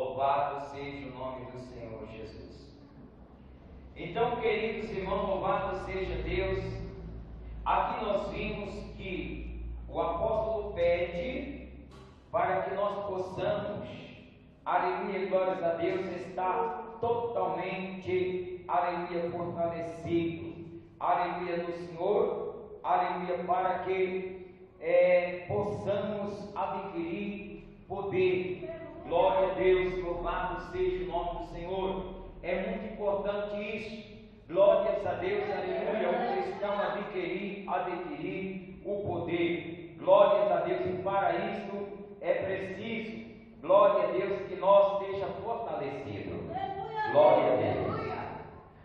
Louvado seja o nome do Senhor Jesus. Então, queridos irmãos, louvado seja Deus. Aqui nós vimos que o apóstolo pede para que nós possamos, aleluia, glórias a Deus, estar totalmente, aleluia, fortalecido, aleluia, no Senhor, aleluia, para que possamos adquirir poder. Glória a Deus, louvado seja o nome do Senhor. É muito importante isso. Glórias a Deus, aleluia, o cristão adquirir o poder. Glórias a Deus, e para isso é preciso, glória a Deus, que nós esteja fortalecido. Glória a Deus.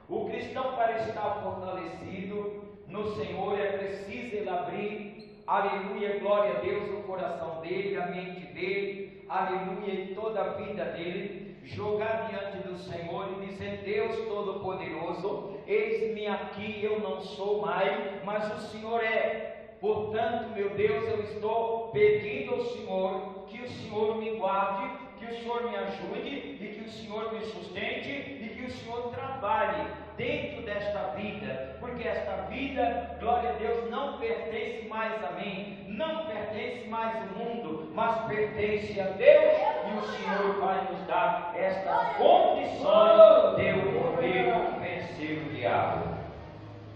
O cristão, para estar fortalecido no Senhor, é preciso ele abrir, aleluia, glória a Deus, o coração dele, a mente dele, aleluia, e toda a vida dele, jogar diante do Senhor e dizer: Deus Todo-Poderoso, eis-me aqui, eu não sou mais, mas o Senhor é. Portanto, meu Deus, eu estou pedindo ao Senhor que o Senhor me guarde, que o Senhor me ajude e que o Senhor me sustente e que o Senhor trabalhe dentro desta vida, porque esta vida, glória a Deus, não pertence mais a mim, não pertence mais ao mundo, mas pertence a Deus, e o Senhor vai nos dar esta condição de eu poder vencer o diabo.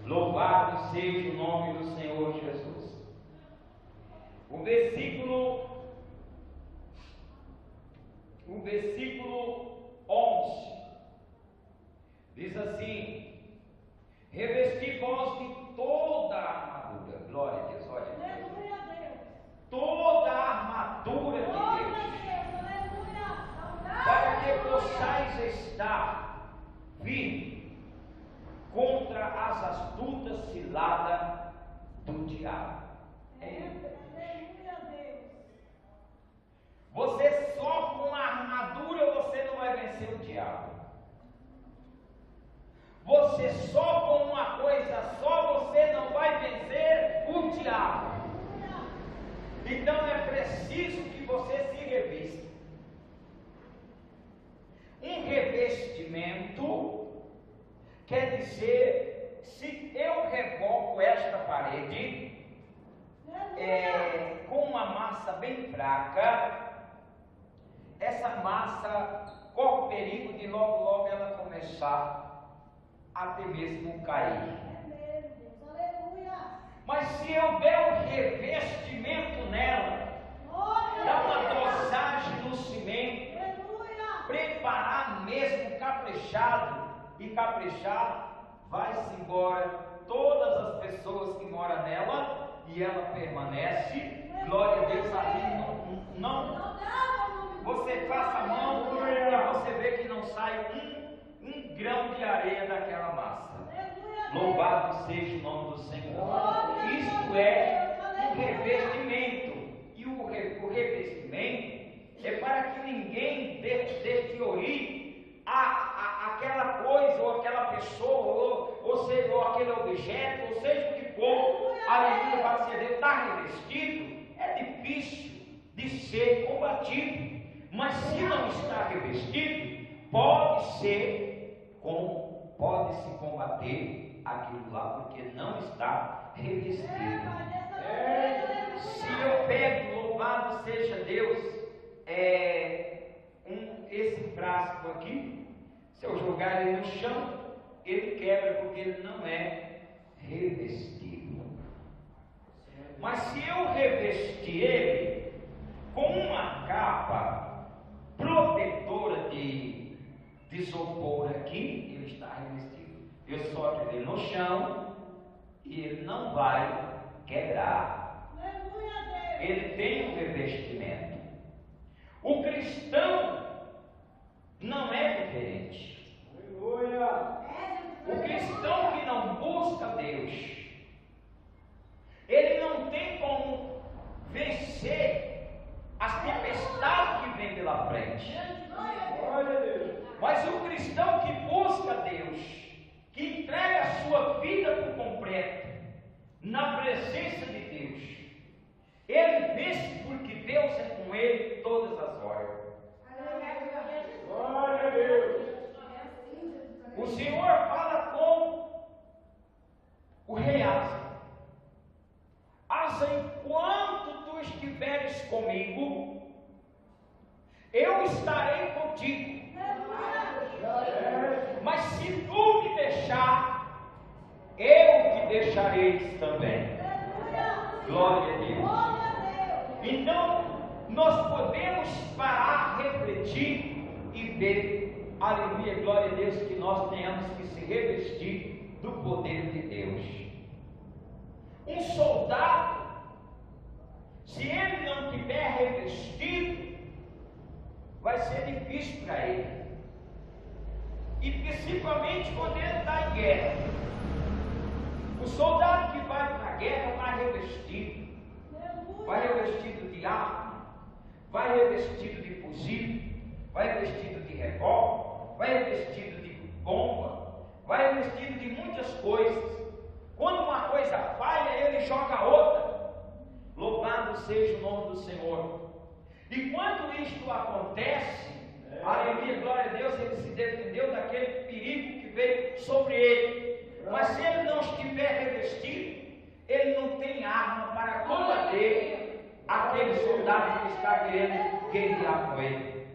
Louvado seja o nome do Senhor Jesus. O versículo 11 diz assim: revesti vós de toda a armadura. Glória a Deus, olha. Toda a armadura de Deus, para que possais estar firme contra as astutas ciladas do diabo. Você só com a armadura você não vai vencer o diabo. Você só com uma coisa só você não vai vencer o diabo. Então é preciso que você se revista. Um revestimento quer dizer, se eu revoco esta parede com uma massa bem fraca, essa massa corre o perigo de logo ela começar até mesmo cair. Mas se eu der um revestimento nela, dar uma dosagem no cimento, preparar mesmo caprichado, vai-se embora todas as pessoas que moram nela, e ela permanece. Glória a Deus, ali não você faça a mão para você ver que não sai um grão de areia daquela massa. Louvado seja o nome do Senhor. Isto é um revestimento, e o revestimento é para que ninguém deteriore aquela coisa, ou aquela pessoa, ou aquele objeto, ou seja o que for. Aleluia, para ser está revestido, é difícil de ser combatido. Mas se não está revestido, pode-se combater aquilo lá, porque não está revestido. Se eu pego, louvado seja Deus, esse frasco aqui, se eu jogar ele no chão, ele quebra, porque ele não é revestido. Mas se eu revestir ele com uma capa protetora de isopor aqui, ele está revestido. Eu solto ele no chão e ele não vai quebrar. Ele tem um revestimento. O cristão não é diferente. O cristão que não busca Deus, ele não tem como vencer as tempestades que vêm pela frente. Mas o cristão que busca Deus, que entrega a sua vida por completo na presença de Deus, ele vence, porque Deus é com ele todas as horas. O Senhor fala com o rei Asa. Asa, enquanto tu estiveres comigo, eu estarei contigo. Mas se tu me deixar, eu te deixarei também. Glória a Deus. Então, nós podemos parar, refletir e ver, aleluia, glória a Deus, que nós tenhamos que se revestir do poder de Deus. Um soldado, se ele não tiver revestido, vai ser difícil para ele. E principalmente quando ele está em guerra. O soldado que vai para a guerra vai revestido. Vai revestido de arma, vai revestido de fuzil, vai revestido de revólver, vai revestido de bomba, vai revestido de muitas coisas. Quando uma coisa falha, ele joga outra. Louvado seja o nome do Senhor. E quando isto acontece, aleluia, glória a Deus, ele se defendeu daquele perigo que veio sobre ele. Mas se ele não estiver revestido, ele não tem arma para combater aquele soldado que está querendo guerrear com ele.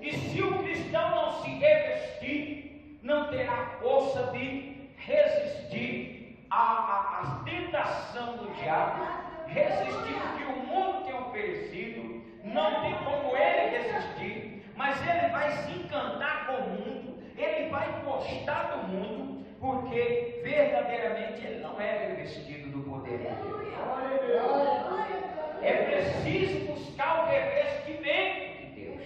E se o cristão não se revestir, não terá força de resistir à tentação do diabo, resistir o que o mundo tem oferecido. Não tem como ele resistir, mas ele vai se encantar com o mundo, ele vai gostar do mundo, porque verdadeiramente ele não é revestido do poder de Deus. É preciso buscar o revestimento de Deus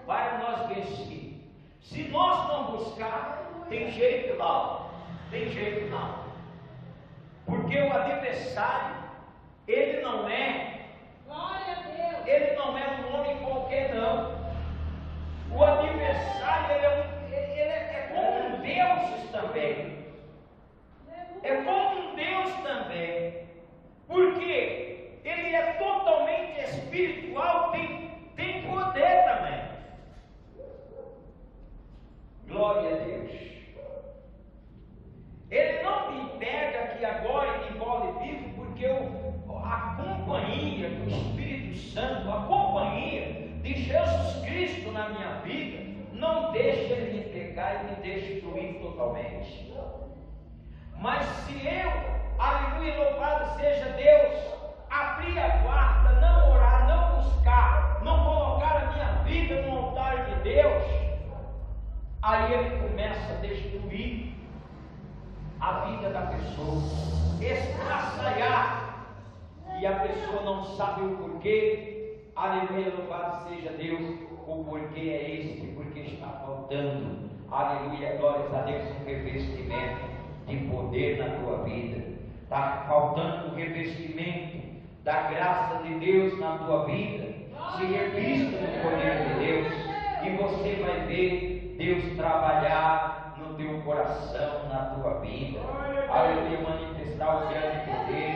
para nós vestir. Se nós não buscar, tem jeito não, tem jeito não. Porque o adversário, ele não é um homem qualquer não. O adversário, ele é como um Deus também. É como um Deus também. Porque ele é totalmente espiritual, tem poder também. Glória a Deus. Ele não me pega aqui agora em bola e vivo, porque a companhia do Espírito Santo, a companhia de Jesus Cristo na minha vida, não deixa ele me pegar e me destruir totalmente. Mas se eu, aleluia, louvado seja Deus, abrir a guarda, não orar, não buscar, não colocar a minha vida no altar de Deus, aí ele começa a destruir a vida da pessoa, estraçalhar, e a pessoa não sabe o porquê. Aleluia, louvado seja Deus. O porquê é este, porque está faltando, aleluia, glórias a Deus, um revestimento de poder na tua vida. Está faltando um revestimento da graça de Deus na tua vida. Se revista no poder de Deus, e você vai ver Deus trabalhar no teu coração, na tua vida. Aleluia, manifestar o grande poder,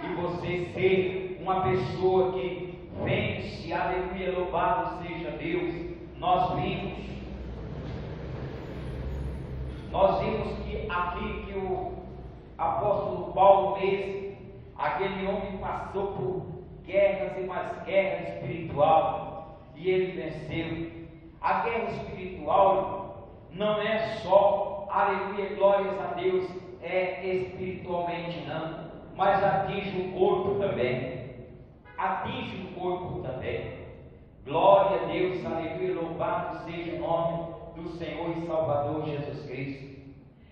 e você ser uma pessoa que vence. Aleluia, louvado seja Deus. Nós vimos que aqui que o apóstolo Paulo mesmo, aquele homem passou por guerras e mais guerra espiritual, e ele venceu. A guerra espiritual não é só, aleluia, glórias a Deus, é espiritualmente não, mas atinge o corpo também. Atinge o corpo também. Glória a Deus, aleluia, louvado seja o nome do Senhor e Salvador Jesus Cristo.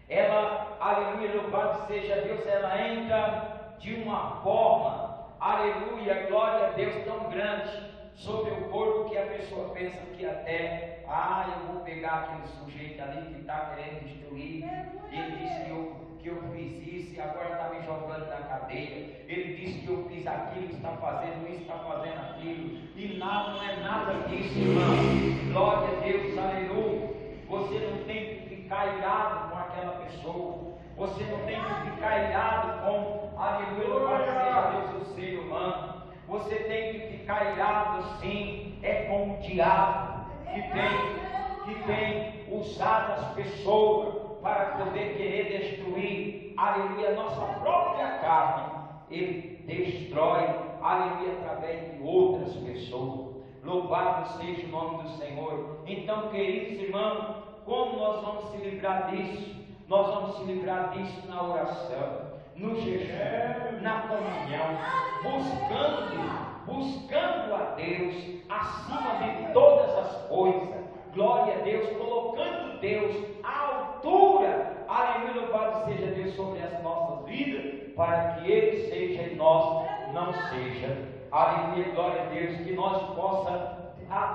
Ela, aleluia, louvado seja Deus, ela entra de uma forma, aleluia, glória a Deus, tão grande sobre o corpo, que a pessoa pensa que até, eu vou pegar aquele sujeito ali que está querendo destruir. Ele disse que eu fiz isso e agora está me jogando na cadeia. Ele disse que eu fiz aquilo, está fazendo isso, está fazendo aquilo, e nada, não é nada disso, irmão. Glória a Deus, aleluia. Você não tem que ficar irado com aquela pessoa, você não tem que ficar irado com, aleluia, louvado seja Deus, o ser humano. Você tem que ficar irado sim, é com o diabo que tem usado as pessoas para poder querer destruir, aleluia, nossa própria carne. Ele destrói, aleluia, através de outras pessoas. Louvado seja o nome do Senhor. Então, queridos irmãos, como nós vamos se livrar disso? Nós vamos se livrar disso na oração, no jejum, na comunhão, buscando a Deus acima de todas as coisas. Glória a Deus, colocando Deus à altura, aleluia, louvado seja Deus sobre as nossas vidas, para que Ele seja e nós não seja. Aleluia, glória a Deus, que nós possamos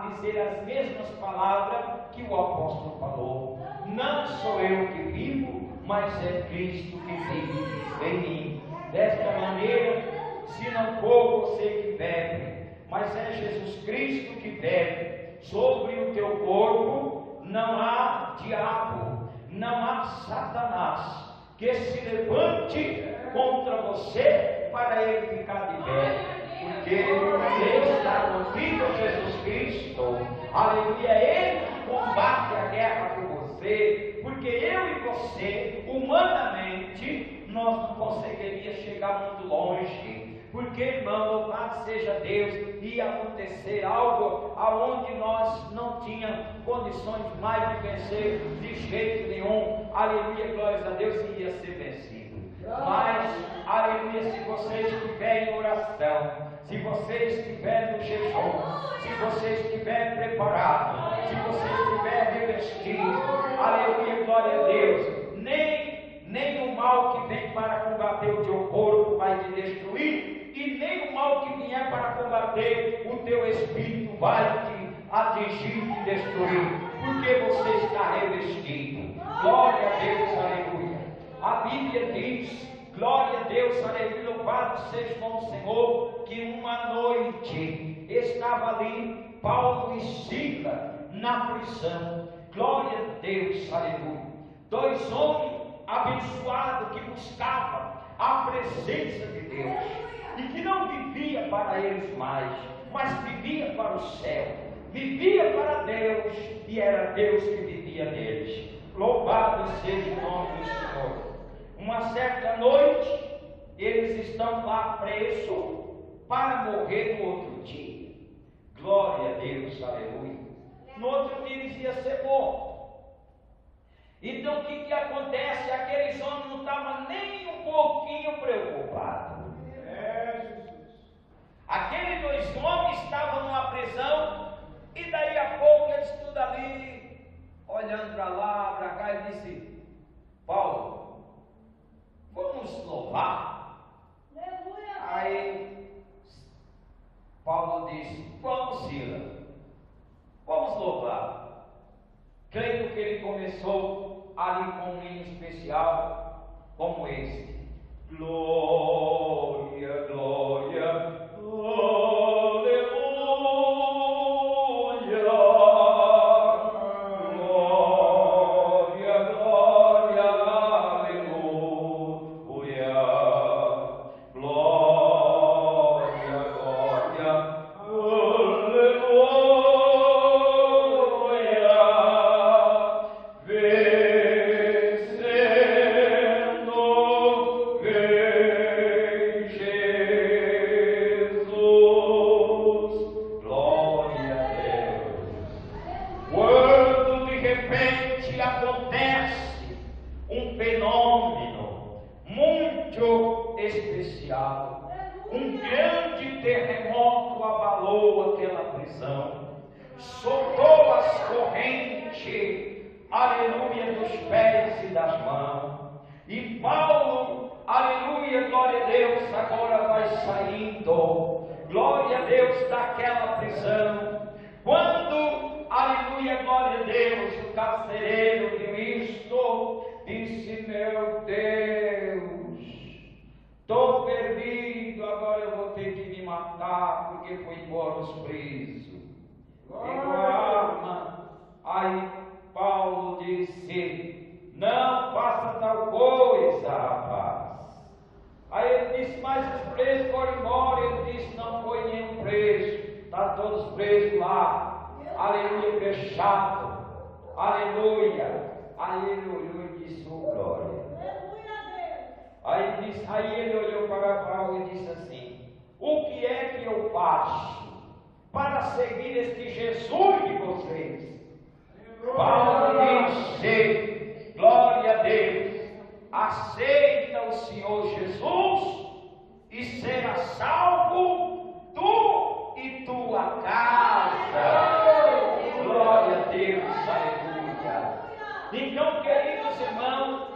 dizer as mesmas palavras que o apóstolo falou. Não sou eu que vivo, mas é Cristo que vive em mim. Desta maneira, se não for você que bebe, mas é Jesus Cristo que bebe, sobre o teu corpo não há diabo, não há Satanás que se levante contra você para ele ficar de pé. Porque Deus está contigo, Jesus Cristo, aleluia, Ele que combate a guerra por você, porque eu e você, humanamente, nós não conseguiríamos chegar muito longe, porque, irmão, louvado seja Deus, ia acontecer algo aonde nós não tínhamos condições mais de vencer de jeito nenhum, aleluia, glórias a Deus, e ia ser vencido. Mas, aleluia, se você estiver em oração, se você estiver no jejum, se você estiver preparado, se você estiver revestido, aleluia, glória a Deus, nem o mal que vem para combater o teu corpo vai te destruir, e nem o mal que vier para combater o teu espírito vai te atingir e te destruir, porque você está revestido. Glória a Deus, aleluia. A Bíblia diz, glória a Deus, aleluia, louvado seja o nome do Senhor, que uma noite estava ali Paulo e Silas na prisão. Glória a Deus, aleluia. Dois homens abençoados que buscavam a presença de Deus e que não vivia para eles mais, mas vivia para o céu, vivia para Deus, e era Deus que vivia neles. Louvado seja o nome do Senhor. Uma certa noite, eles estão lá presos para morrer no outro dia. Glória a Deus, aleluia. No outro dia eles iam ser mortos. Então o que acontece? Aqueles homens não estavam nem um pouquinho preocupados. Aqueles dois homens estavam numa prisão, e daí a pouco eles tudo ali, olhando para lá, para cá, e disse: Paulo, vamos louvar? Aí Paulo disse: vamos, Silas, vamos louvar. Creio que ele começou ali com um hino especial como esse: glória, glória, aleluia, glória, glória, aleluia, glória, glória, acontece um fenômeno muito especial. Um grande terremoto abalou aquela prisão, soltou as correntes, aleluia, dos pés e das mãos. E Paulo, aleluia, glória a Deus, agora vai saindo, glória a Deus, daquela prisão. Quando, aleluia, glória a Deus, o carcereiro viu isto, disse: meu Deus, estou perdido, agora eu vou ter que me matar, porque foi embora os presos. Pegou a arma. Aí Paulo disse: não faça tal coisa, rapaz. Aí ele disse: mas os presos foram embora. Ele disse: não foi nenhum preso, está todos presos lá, aleluia, fechado. Aleluia. Aí ele olhou e disse: oh glória. Aí ele olhou para Paulo e disse assim: o que é que eu faço para seguir este Jesus de vocês? Paulo disse: glória a Deus, aceita o Senhor Jesus e será salvo tu e tua casa. Glória a Deus, aleluia. Então, queridos irmãos,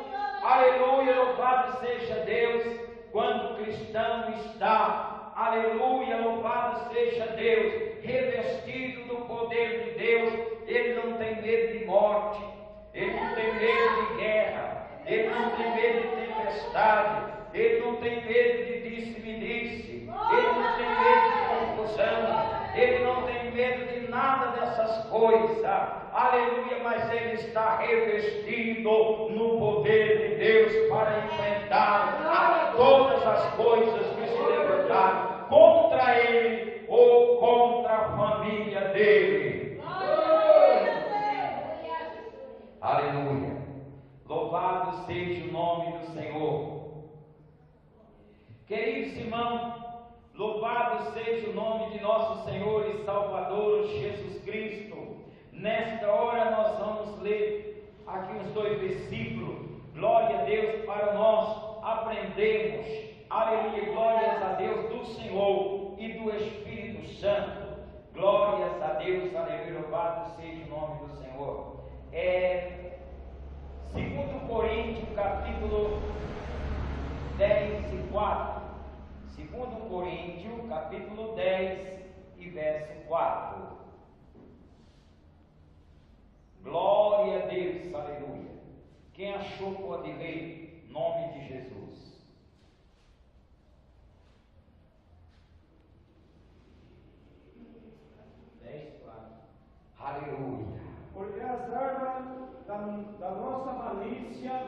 aleluia, louvado seja Deus, quando o cristão está, aleluia, louvado seja Deus, revestido do poder de Deus, ele não tem medo de morte, ele não tem medo de guerra, ele não tem medo de tempestade, ele não tem medo de disse-me-disse, ele não tem medo de confusão, ele não tem medo de nada dessas coisas, aleluia, mas ele está revestido no poder de Deus para enfrentar todas as coisas que se levantaram contra ele ou contra a família dele. Aleluia, louvado seja o nome do Senhor. Queridos irmãos, louvado seja o nome de nosso Senhor e Salvador Jesus Cristo. Nesta hora nós vamos ler aqui uns 2 versículos. Glória a Deus, para nós aprendermos, aleluia, glórias a Deus do Senhor e do Espírito Santo. Glórias a Deus, aleluia, louvado seja o nome do Senhor. 2 Coríntios capítulo 10 e 4. 2 Coríntios capítulo 10 e verso 4. Glória a Deus, aleluia. Quem achou pode ler, nome de Jesus. Aleluia. Porque as armas da nossa malícia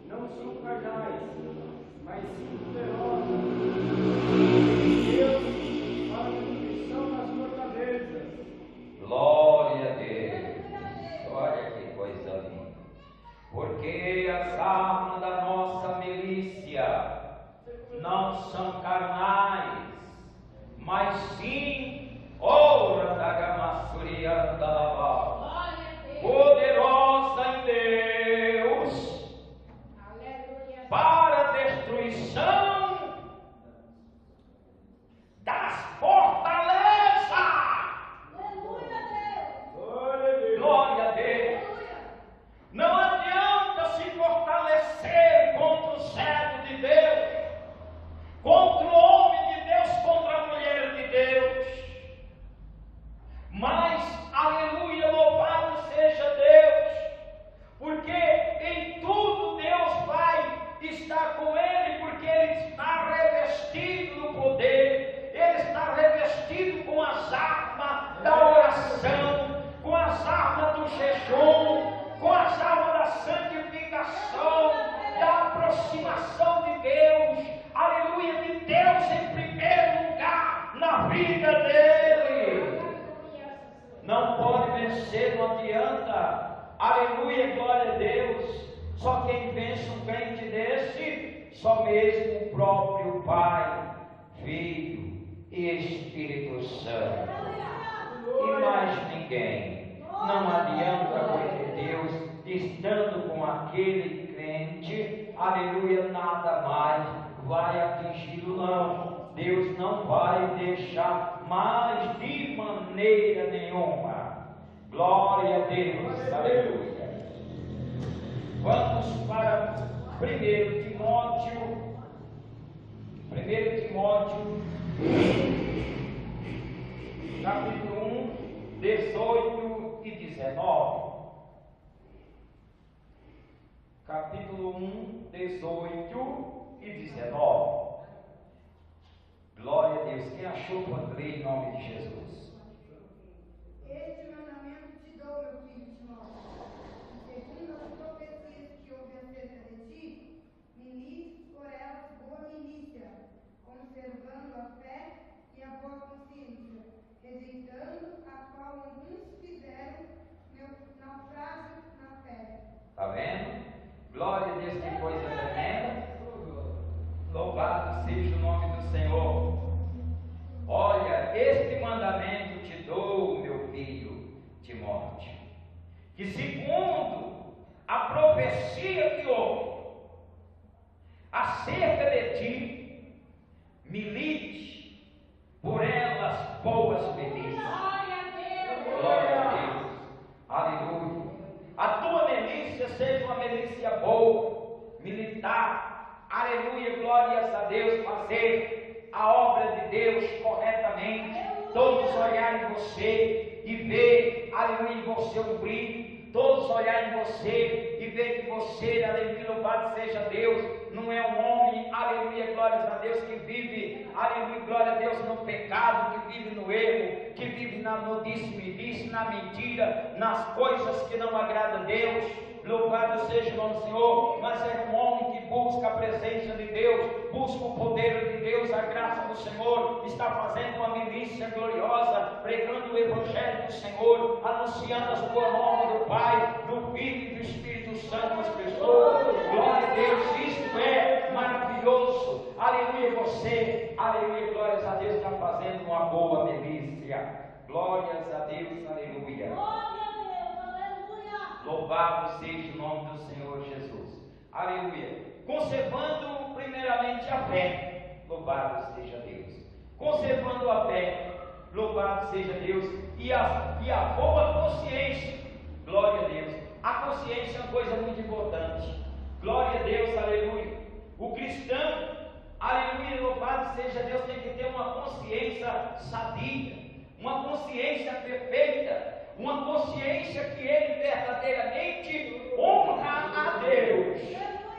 não são carnais, mas sim poderosas em Deus para a destruição das fortalezas. Glória a Deus. Olha que coisa linda. Porque as armas da nossa milícia não são carnais, mas sim ora da gamassuria da lava, poderosa em Deus para a destruição das fortalezas. Glória a Deus. Não adianta se fortalecer contra o servo de Deus, contra o homem de Deus, contra a mulher de Deus. Mas, aleluia, louvado seja Deus, porque em tudo Deus vai estar com ele, porque ele está revestido do poder, ele está revestido com as armas da oração, com as armas do jejum, com as armas da santificação, da aproximação de Deus, aleluia, de Deus em primeiro lugar na vida dele. Não pode vencer, não adianta, aleluia, glória a Deus. Só quem vence um crente desse, só mesmo o próprio Pai, Filho e Espírito Santo, e mais ninguém. Não adianta, porque Deus, estando com aquele crente, aleluia, nada mais vai atingi-lo, não. Deus não vai deixar mais de maneira nenhuma. Glória a Deus, aleluia. Vamos para 1 Timóteo, capítulo 1, 18 e 19. Capítulo 1, 18 e 19. Glória a Deus. Quem achou pode ler em nome de Jesus. Este mandamento te dou, meu filho Timóteo, segundo as profecias que houve acerca de ti, ministre por elas boa milícia, conservando a fé e a boa consciência, rejeitando a qual alguns fizeram na naufrágio na fé. Está vendo? Glória a Deus, que coisa tremenda. Louvado seja o nome do Senhor. Olha, este mandamento te dou, meu filho Timóteo, que segundo a profecia que houve acerca de ti, milite por elas boas milícias. Glória a Deus. Aleluia. A tua milícia seja uma milícia boa, militar. Aleluia, glórias a Deus. Fazer a obra de Deus corretamente. Todos olharem em você e ver, aleluia, em você um brilho. Todos olharem em você e ver que você, aleluia, louvado seja Deus, não é um homem, aleluia, glórias a Deus, que vive, aleluia, glória a Deus, no pecado, que vive no erro, que vive no disse-me-disse, na mentira, nas coisas que não agradam a Deus. Louvado seja o nome do Senhor. Mas é um homem que busca a presença de Deus, busca o poder de Deus, a graça do Senhor, está fazendo uma milícia gloriosa, pregando o Evangelho do Senhor, anunciando as boas novas do Pai, do Filho e do Espírito Santo às pessoas. Glória a Deus, isto é maravilhoso. Aleluia, você, aleluia, glórias a Deus, está fazendo uma boa milícia. Glórias a Deus, aleluia. Louvado seja o nome do Senhor Jesus. Aleluia. Conservando primeiramente a fé. Louvado seja Deus. Conservando a fé. Louvado seja Deus. E a boa consciência. Glória a Deus. A consciência é uma coisa muito importante. Glória a Deus, aleluia. O cristão, aleluia, louvado seja Deus, tem que ter uma consciência sadia, uma consciência perfeita, uma consciência que ele verdadeiramente honra a Deus.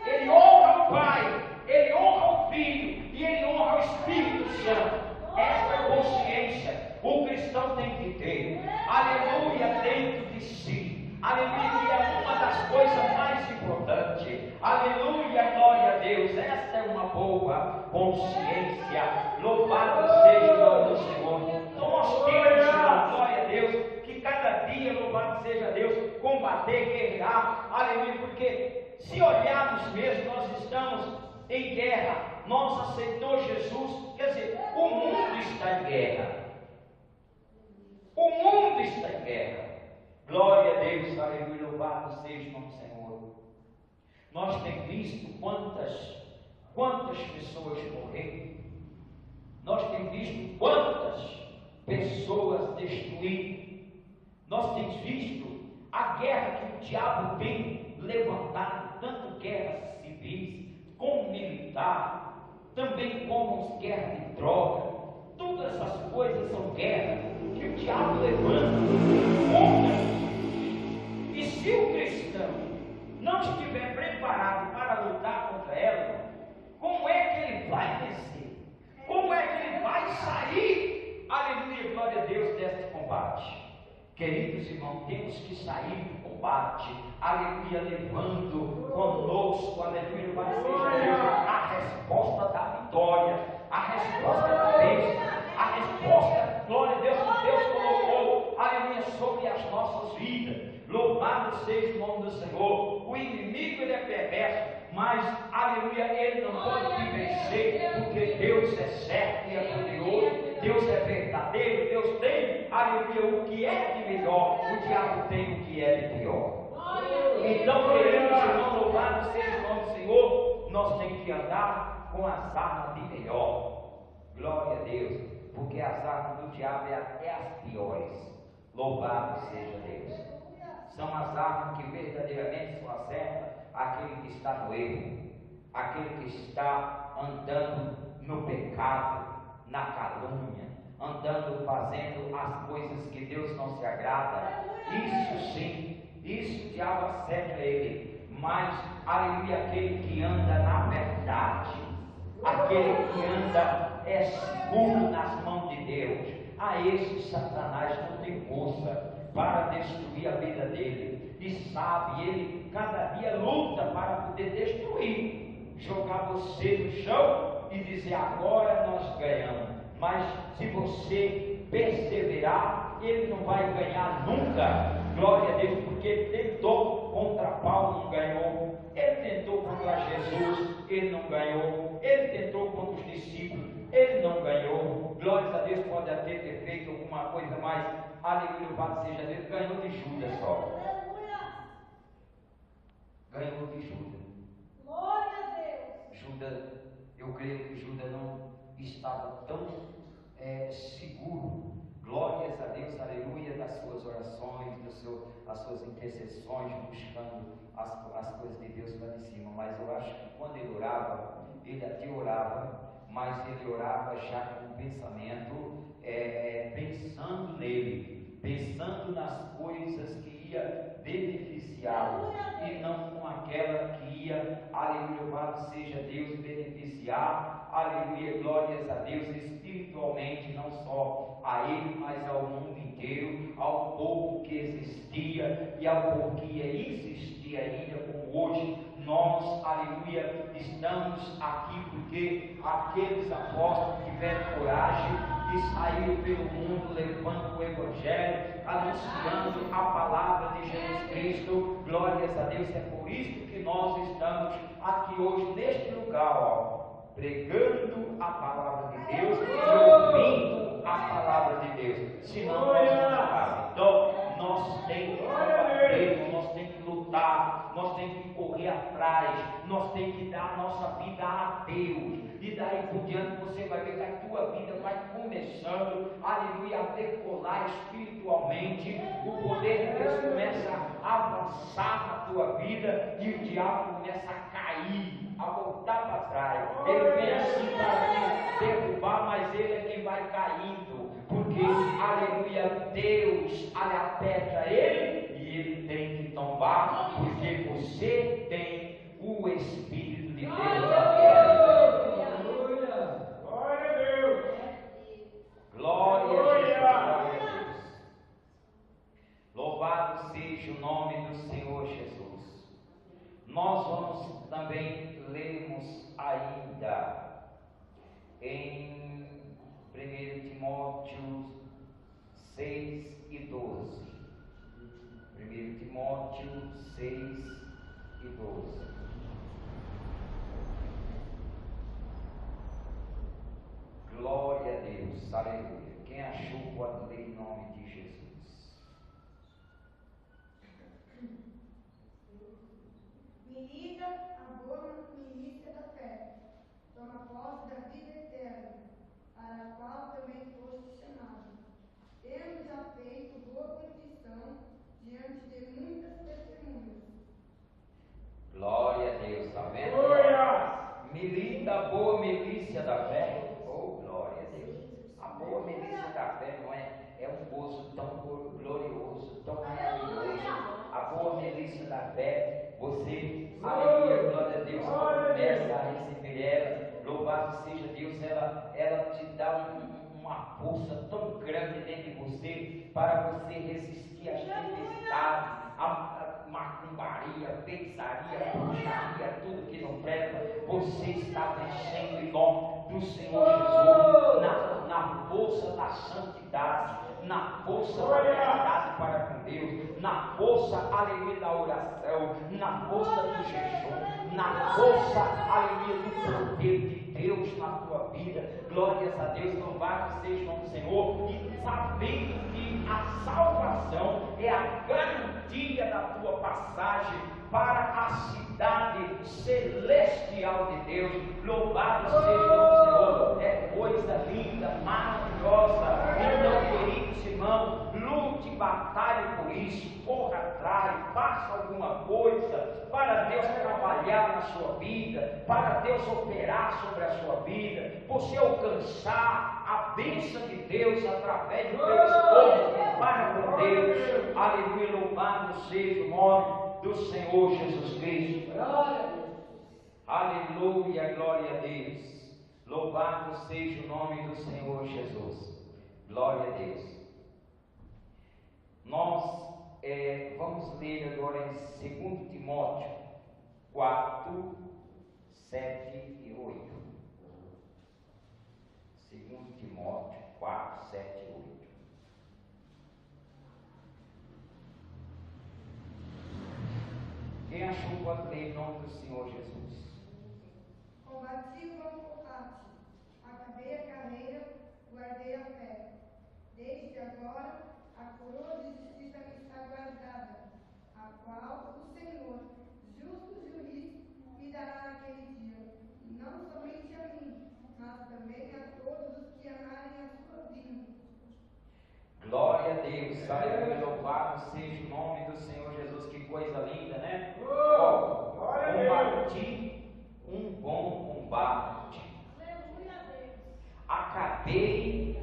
Ele honra o Pai, ele honra o Filho e ele honra o Espírito Santo. Esta é a consciência o cristão tem que ter, aleluia, dentro de si. Aleluia, é uma das coisas mais importantes. Aleluia, glória a Deus. Esta é uma boa consciência. Louvado seja o nome do Senhor. Então nós temos, glória a Deus, que cada dia, louvado seja Deus, combater, guerrear. Aleluia, porque se olharmos mesmo, nós estamos em guerra. Nós aceitamos Jesus, quer dizer, o mundo está em guerra. O mundo está em guerra. Glória a Deus, aleluia, louvado seja o nome do Senhor. Nós temos visto quantas pessoas morreram. Nós temos visto quantas pessoas destruídas. Nós temos visto a guerra que o diabo tem levantado, tanto guerras civis, como militar, também como guerra de droga. Todas essas coisas são guerras que o diabo levanta contra. E se o cristão não estiver preparado para lutar contra ela, como é que ele vai vencer? Como é que ele vai sair, aleluia, glória a Deus, deste combate? Queridos irmãos, temos que sair do combate, aleluia, levando conosco, aleluia, vai seja Deus, a resposta da vitória, a resposta da bênção, a resposta, glória a Deus, que Deus colocou, aleluia, sobre as nossas vidas. Louvado seja o nome do Senhor. O inimigo ele é perverso, mas aleluia, ele não pode te vencer, porque Deus é certo e é poderoso, Deus é verdadeiro, Deus tem, aleluia, o que é de melhor, o diabo tem o que é de pior. Então, queridos irmãos, louvado seja o nome do Senhor, nós temos que andar com as armas de melhor. Glória a Deus, porque as armas do diabo é até as piores. Louvado seja Deus. São as armas que verdadeiramente só acertam aquele que está no erro, aquele que está andando no pecado, na calúnia, andando fazendo as coisas que Deus não se agrada. Isso sim, isso o diabo acerta ele. Mas, aleluia, aquele que anda na verdade, aquele que anda seguro nas mãos de Deus, a esse Satanás não tem força para destruir a vida dele, e sabe, ele cada dia luta para poder destruir, jogar você no chão e dizer agora nós ganhamos. Mas se você perseverar, ele não vai ganhar nunca. Glória a Deus, porque ele tentou contra Paulo, não ganhou. Ele tentou contra Jesus, ele não ganhou. Ele tentou contra os discípulos, ele não ganhou. Glórias a Deus, pode até ter feito alguma coisa mais. Aleluia, louvado seja Deus. Ganhou de Judas só. Ganhou de Judas. Glória a Deus. Judas, eu creio que Judas não estava tão seguro. Glórias a Deus, aleluia, das suas orações, das suas intercessões, buscando as coisas de Deus lá de cima. Mas eu acho que quando ele orava, ele até orava, mas ele orava já com um pensamento, pensando nele, pensando nas coisas que ia beneficiá-lo, e não com aquela que ia, aleluia, louvado seja Deus, beneficiar, aleluia, glórias a Deus, espiritualmente, não só a ele, mas ao mundo inteiro, ao povo que existia e ao povo que ia existir ainda, como hoje. Nós, aleluia, estamos aqui porque aqueles apóstolos tiveram coragem e saíram pelo mundo levando o Evangelho, anunciando a palavra de Jesus Cristo. Glórias a Deus, é por isso que nós estamos aqui hoje neste lugar, ó, pregando a palavra de Deus e ouvindo a palavra de Deus. Senão nós não acabamos. Então, nós temos que combater, nós temos que lutar, nós temos que correr atrás, nós temos que dar a nossa vida a Deus. E daí por diante você vai ver que a tua vida vai começando, aleluia, a decolar espiritualmente. O poder de Deus começa a avançar na tua vida e o diabo começa a cair, a voltar para trás. Ele vem assim para te derrubar, mas ele é quem vai caindo, porque, aleluia, Deus aperta ele e ele tem que tombar, porque você tem o Espírito de Deus na tua vida. Glória a Deus. Glória a Jesus, glória a Deus. Louvado seja o nome do Senhor Jesus. Nós vamos também lermos ainda em 1 Timóteo 6 e 12. 1 Timóteo 6 e 12. Glória a Deus, aleluia. Quem achou pode ler em nome de Jesus. Milita a boa milícia da fé, toma posse da vida eterna, para a qual também foste chamado, tendo já feito boa confissão diante de muitas testemunhas. Glória a Deus, está vendo? Glória. Milita a boa milícia da fé. Oh, glória a Deus. A boa milícia da fé não é um gozo tão glorioso, tão maravilhoso. A boa milícia da fé, você, aleluia, glória a Deus, começa a receber ela. Louvado seja Deus, ela te dá uma força tão grande dentro de você para você resistir às tempestades, a macumbaria, feitiçaria, bruxaria, tudo que não presta. Você está vencendo em nome do Senhor Jesus, na força da santidade, na força da verdade para com Deus, na força, aleluia, da oração, na força do jejum, na força, aleluia, do poder de Deus na tua vida. Glórias a Deus, louvado seja o nome do Senhor, e sabendo que a salvação é a garantia da tua passagem para a cidade celestial de Deus. Louvado seja o nome do Senhor, é coisa linda, maravilhosa. Então, queridos irmãos, lute, batalhe por isso, corra atrás, faça alguma coisa para Deus trabalhar na sua vida, para Deus operar sobre a sua vida, você alcançar a bênção de Deus através do teu esforço para com Deus. Aleluia, louvado seja o nome do Senhor Jesus Cristo. Aleluia, glória a Deus. Louvado seja o nome do Senhor Jesus. Glória a Deus. Nós vamos ler agora em 2 Timóteo 4, 7 e 8. 2 Timóteo 4, 7 e 8. pode ler em nome do Senhor Jesus. Combati o bom combate, acabei a carreira, guardei a fé. Desde agora, a coroa de justiça me está guardada, a qual o Senhor, justo juiz, me dará naquele dia, e não somente a mim, mas também a todos os que amarem a sua vinda. Glória a Deus, aleluia, louvado seja o nome do Senhor Jesus, que coisa linda, né? Combati um bom combate, acabei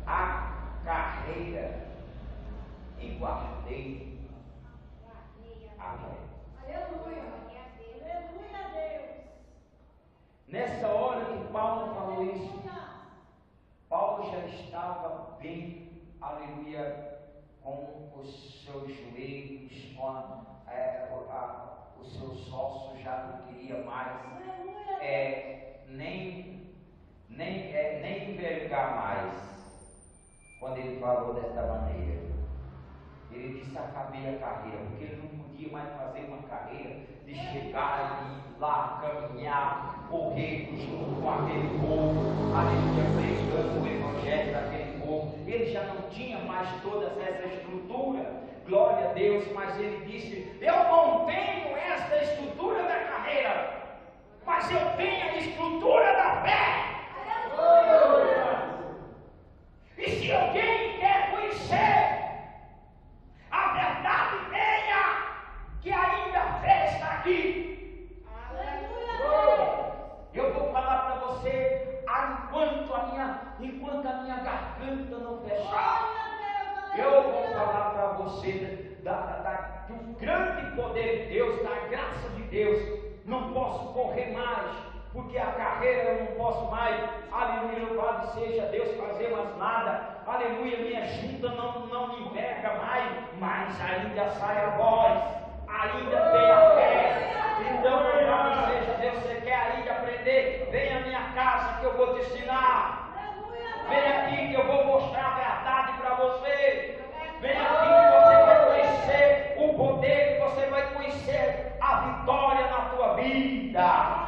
a carreira e guardei a fé. Aleluia! Aleluia, Deus! Nessa hora que Paulo falou isso, Paulo já estava bem, aleluia, com os seus joelhos, com os seus ossos, já não queria mais nem envergar mais. Quando ele falou desta maneira, ele disse: acabei a carreira, porque ele não podia mais fazer uma carreira de chegar e ir lá, caminhar, correr junto com aquele povo, aleluia, pregando o evangelho daquele povo. Ele já não tinha mais toda essa estrutura, glória a Deus, mas ele disse: eu não tenho esta estrutura da carreira, mas eu tenho a estrutura da fé. E se alguém quer conhecer a verdade, venha, que ainda a fé está aqui. Eu vou falar para você, enquanto a minha garganta não fechar, eu vou falar para você do grande poder de Deus, da graça de Deus. Não posso correr mais, porque a carreira eu não posso mais, aleluia, louvado seja Deus, fazer mais nada, aleluia, minha junta não me enverga mais, mas ainda sai a voz, ainda tem a fé. Então, louvado seja Deus, você quer ainda aprender? Vem à minha casa que eu vou te ensinar, vem aqui que eu vou mostrar a verdade para você, vem aqui que você vai conhecer o poder, que você vai conhecer a vitória na tua vida.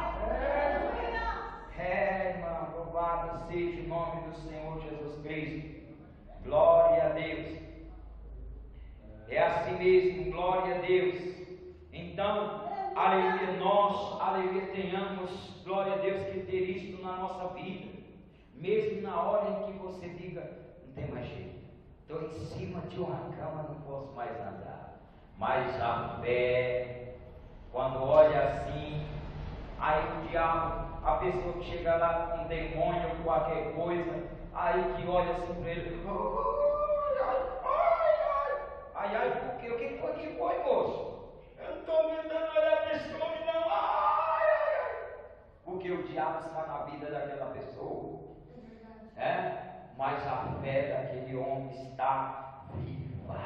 Irmão, louvado seja o nome do Senhor Jesus Cristo. Glória a Deus. É assim mesmo, glória a Deus. Então, aleluia, nós, aleluia, tenhamos, glória a Deus, que ter isto na nossa vida. Mesmo na hora em que você diga: não tem mais jeito, estou em cima de uma cama, não posso mais andar. Mas a fé, quando olha assim, aí o diabo, a pessoa que chega lá com um demônio ou qualquer coisa, aí que olha assim para ele: ai, por quê? O que foi que foi, moço? Eu não estou aguentando olhar para esse homem, não. Ai. Porque o diabo está na vida daquela pessoa, mas a fé daquele homem está viva.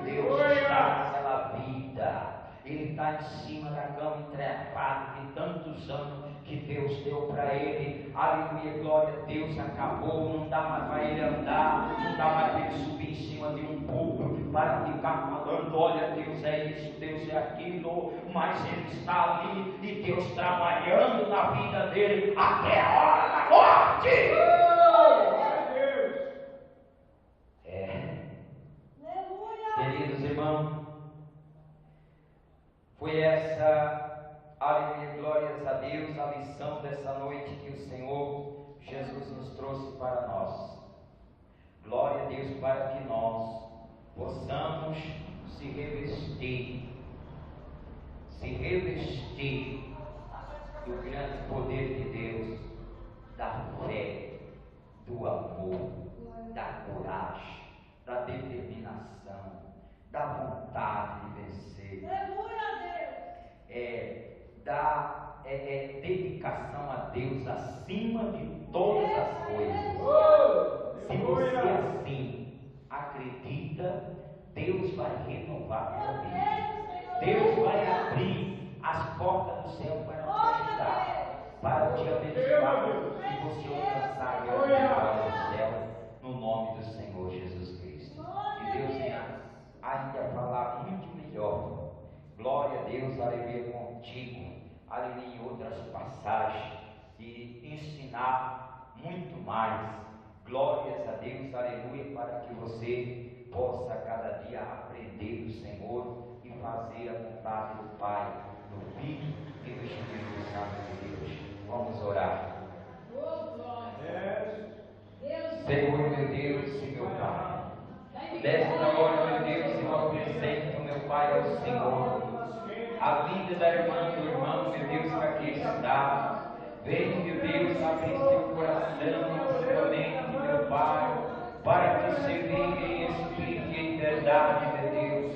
Deus está naquela vida. Ele está em cima da cama, entrevado de tantos anos que Deus deu para ele. Aleluia, glória a Deus, acabou. Não dá mais para ele andar, não dá mais para ele subir em cima de um púlpito para ficar falando: olha, Deus é isso, Deus é aquilo. Mas ele está ali e Deus trabalhando na vida dele até a hora da morte. Queridos irmãos, foi essa, aleluia, glórias a Deus, a lição dessa noite que o Senhor Jesus nos trouxe para nós. Glória a Deus, para que nós possamos se revestir do grande poder de Deus, da fé, do amor, da coragem, da determinação, da vontade de vencer, da dedicação a Deus acima de todas as coisas. Se você assim acredita, Deus vai renovar a sua vida. Deus vai abrir as portas do céu para te ajudar, para te abençoar, e você alcançar a glória do céu, no nome do Senhor Jesus Cristo. Que Deus venha ainda falar muito melhor de ensinar muito mais. Glórias a Deus, aleluia, para que você possa cada dia aprender do Senhor e fazer a vontade do Pai, do Filho e do Espírito Santo de Deus. Vamos orar. Senhor, meu Deus e meu Pai, nesta hora, meu Deus, eu apresento, meu Pai, ao Senhor a vida da irmã, do irmão, meu Deus, que aqui está. Vem, meu Deus, abrir seu coração, sua mente, meu Pai, para que se viva em espírito e em verdade, meu Deus.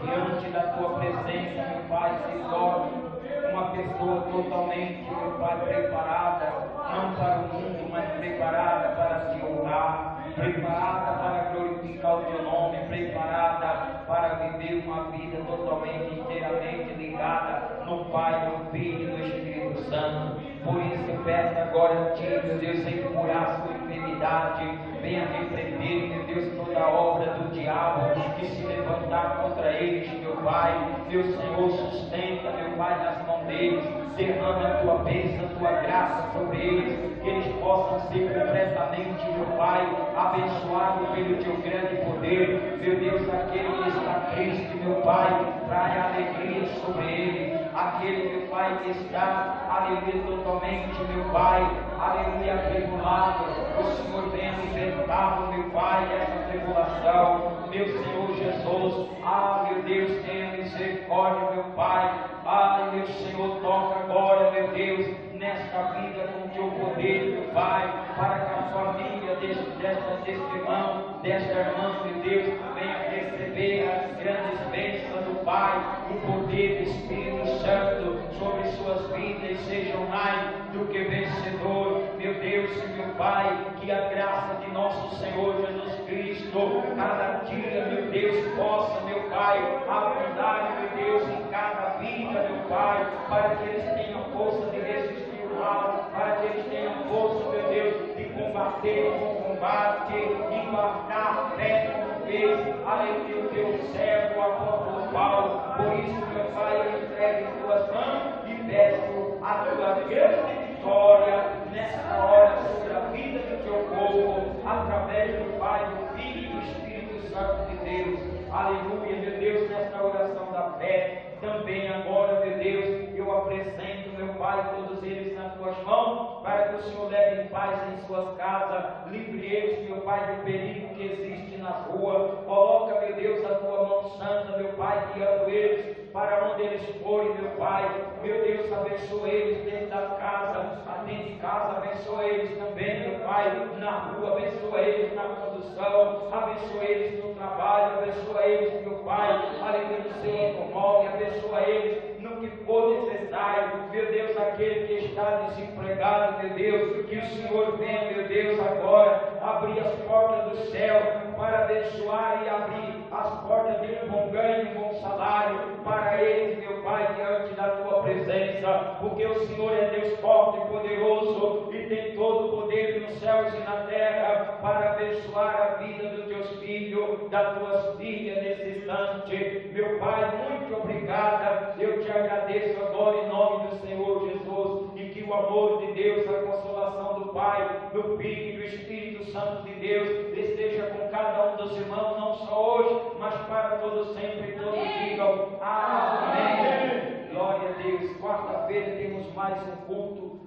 Diante da tua presença, meu Pai, se torne uma pessoa totalmente, meu Pai, preparada, não para o mundo, mas preparada para te honrar, preparada para glorificar o teu nome, preparada para viver uma vida totalmente, inteiramente ligada no Pai, no Filho e no Espírito Santo. Por isso eu peço agora a Ti, meu Deus, sem curar a sua enfermidade, venha repreender, meu Deus, toda a obra do diabo que se levantar contra eles, meu Pai. Meu Senhor, sustenta, meu Pai, nas mãos deles, derrama a tua bênção, a tua graça sobre eles, que eles possam ser completamente, meu Pai, abençoados pelo teu grande poder. Meu Deus, aquele que está triste, meu Pai, traga alegria sobre ele. Aquele, meu Pai, que está, aleluia, totalmente, meu Pai, aleluia, atribulado, o Senhor venha libertá-lo, meu Pai, dessa tribulação. Meu Senhor Jesus, meu Deus, tenha misericórdia, meu Pai. Meu Senhor, toca agora, meu Deus, nesta vida com o teu poder, meu Pai, para que a família deste irmão, desta irmã, meu Deus, venha receber as grandes bênçãos do Pai, o poder do Espírito Santo sobre suas vidas, e sejam mais do que vencedor. Meu Deus e meu Pai, que a graça de nosso Senhor Jesus Cristo, cada dia, meu Deus, possa, meu Pai, abundar, meu Deus, em cada vida, meu Pai, para que eles tenham força de resistir o mal, para que eles tenham força, meu Deus, de combater o bom combate, de guardar a fé como fez, aleluia, o teu servo, o apóstolo Paulo. Por isso, meu Pai, eu entrego em tuas mãos e peço a tua grande vitória nesta hora sobre a vida do teu povo, através do Pai, do Filho e do Espírito Santo de Deus. Aleluia, meu Deus, nesta oração da fé, também agora, meu Deus, eu apresento, meu Pai, todos eles nas tuas mãos, para que o Senhor leve em paz em suas casas, livre eles, meu Pai, do perigo que existe na rua. Coloca, meu Deus, a tua mão santa, meu Pai, guiando eles para onde eles forem, meu Pai. Meu Deus, abençoa eles dentro da casa, dentro de casa, abençoa eles também, meu Pai, na rua, abençoa eles na condução, abençoa eles no trabalho, abençoa eles, meu Pai, aleluia, no seu automóvel, abençoa eles no que for necessário. Meu Deus, aquele que está desempregado, meu Deus, que o Senhor venha, meu Deus, agora abrir as portas do céu para abençoar e abrir as portas de um bom ganho, um bom salário para eles, meu Pai, diante da tua presença, porque o Senhor é Deus forte e poderoso e tem todo o poder nos céus e na terra para abençoar a vida dos teus filhos, das tuas filhas nesse instante. Meu Pai, muito obrigada, eu te agradeço agora em nome do Senhor Jesus, e que o amor de Deus, a consolação do Pai, do Filho e do Espírito Santo de Deus esteja com cada um dos irmãos, não só hoje, mas para todos sempre, e todos digam amém. Glória a Deus. Quarta-feira temos mais um culto.